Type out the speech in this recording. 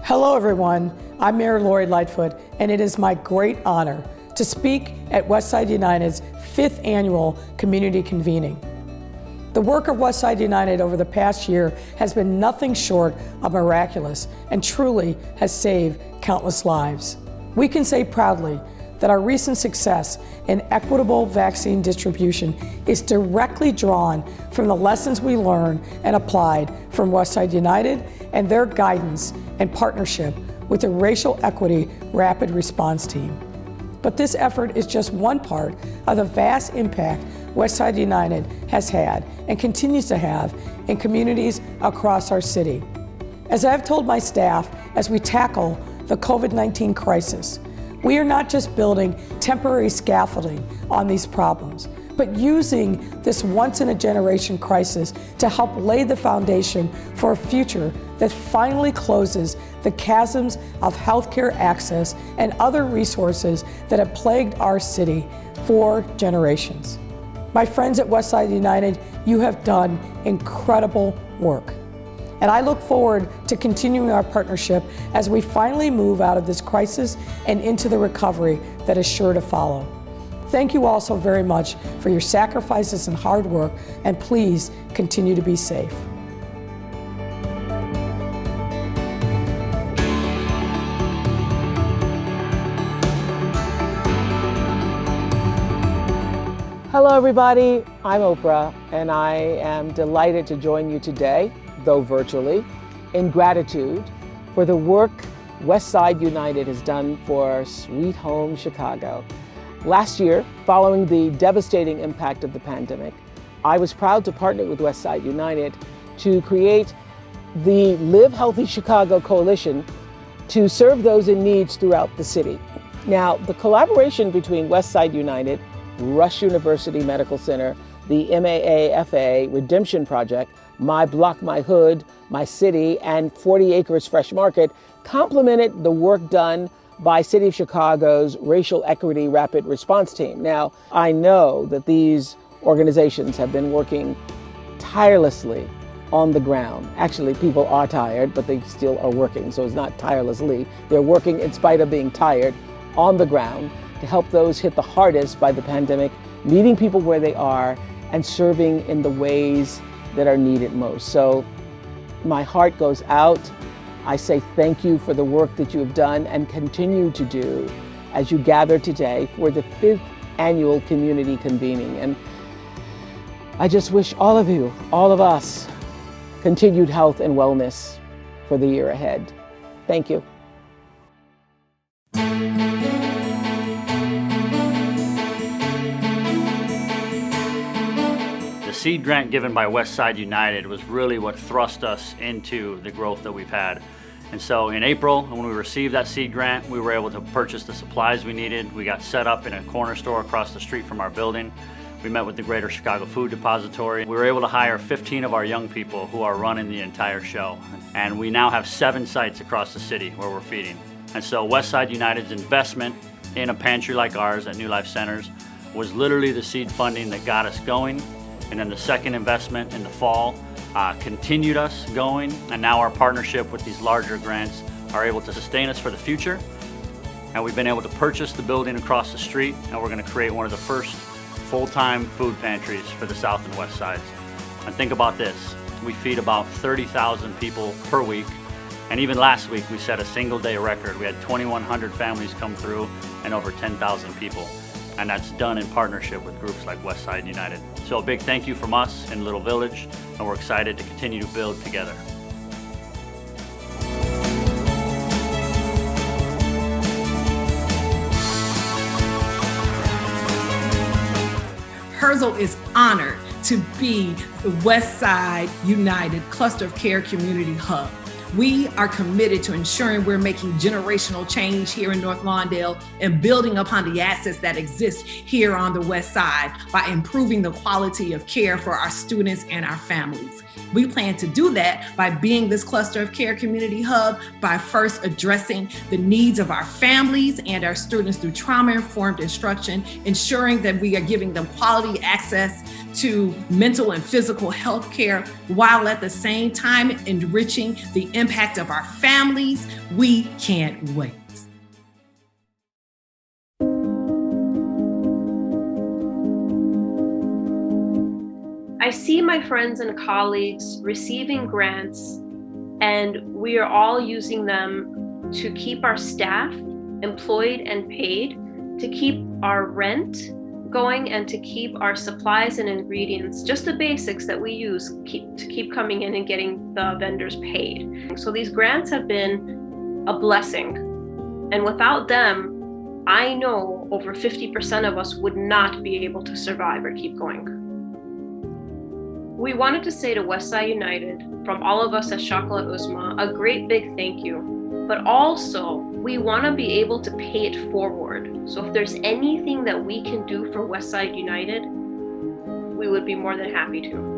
Hello everyone, I'm Mayor Lori Lightfoot, and it is my great honor to speak at Westside United's 5th Annual Community Convening. The work of Westside United over the past year has been nothing short of miraculous and truly has saved countless lives. We can say proudly that our recent success in equitable vaccine distribution is directly drawn from the lessons we learned and applied from Westside United and their guidance and partnership with the Racial Equity Rapid Response Team. But this effort is just one part of the vast impact Westside United has had and continues to have in communities across our city. As I've told my staff as we tackle the COVID-19 crisis, we are not just building temporary scaffolding on these problems, but using this once-in-a-generation crisis to help lay the foundation for a future that finally closes the chasms of healthcare access and other resources that have plagued our city for generations. My friends at Westside United, you have done incredible work. And I look forward to continuing our partnership as we finally move out of this crisis and into the recovery that is sure to follow. Thank you all so very much for your sacrifices and hard work, and please continue to be safe. Hello everybody, I'm Oprah, and I am delighted to join you today, though virtually, in gratitude for the work Westside United has done for Sweet Home Chicago. Last year, following the devastating impact of the pandemic, I was proud to partner with Westside United to create the Live Healthy Chicago Coalition to serve those in need throughout the city. Now, the collaboration between Westside United, Rush University Medical Center, the MAAFA Redemption Project, My Block, My Hood, My City, and 40 Acres Fresh Market complemented the work done by City of Chicago's Racial Equity Rapid Response Team. Now, I know that these organizations have been working tirelessly on the ground. Actually, people are tired, but they still are working, so it's not tirelessly. They're working in spite of being tired on the ground to help those hit the hardest by the pandemic, meeting people where they are and serving in the ways that are needed most. So my heart goes out. I say thank you for the work that you have done and continue to do as you gather today for the 5th Annual Community Convening. And I just wish all of you, all of us, continued health and wellness for the year ahead. Thank you. The seed grant given by Westside United was really what thrust us into the growth that we've had. And so in April, when we received that seed grant, we were able to purchase the supplies we needed. We got set up in a corner store across the street from our building. We met with the Greater Chicago Food Depository. We were able to hire 15 of our young people who are running the entire show. And we now have 7 sites across the city where we're feeding. And so Westside United's investment in a pantry like ours at New Life Centers was literally the seed funding that got us going. And then the second investment in the fall continued us going, and now our partnership with these larger grants are able to sustain us for the future. And we've been able to purchase the building across the street, and we're going to create one of the first full-time food pantries for the South and West Sides. And think about this, we feed about 30,000 people per week, and even last week we set a single-day record. We had 2,100 families come through and over 10,000 people. And that's done in partnership with groups like Westside United. So a big thank you from us in Little Village, and we're excited to continue to build together. Herzl is honored to be the Westside United Cluster of Care Community Hub. We are committed to ensuring we're making generational change here in North Lawndale and building upon the assets that exist here on the West Side by improving the quality of care for our students and our families. We plan to do that by being this cluster of care community hub by first addressing the needs of our families and our students through trauma-informed instruction, ensuring that we are giving them quality access to mental and physical health care while at the same time enriching the impact of our families. We can't wait. I see my friends and colleagues receiving grants, and we are all using them to keep our staff employed and paid, to keep our rent going, and to keep our supplies and ingredients, just the basics that we use to keep coming in and getting the vendors paid. So these grants have been a blessing, and without them, I know over 50% of us would not be able to survive or keep going. We wanted to say to Westside United, from all of us at Chocolate Uzma, a great big thank you. But also, we want to be able to pay it forward. So if there's anything that we can do for Westside United, we would be more than happy to.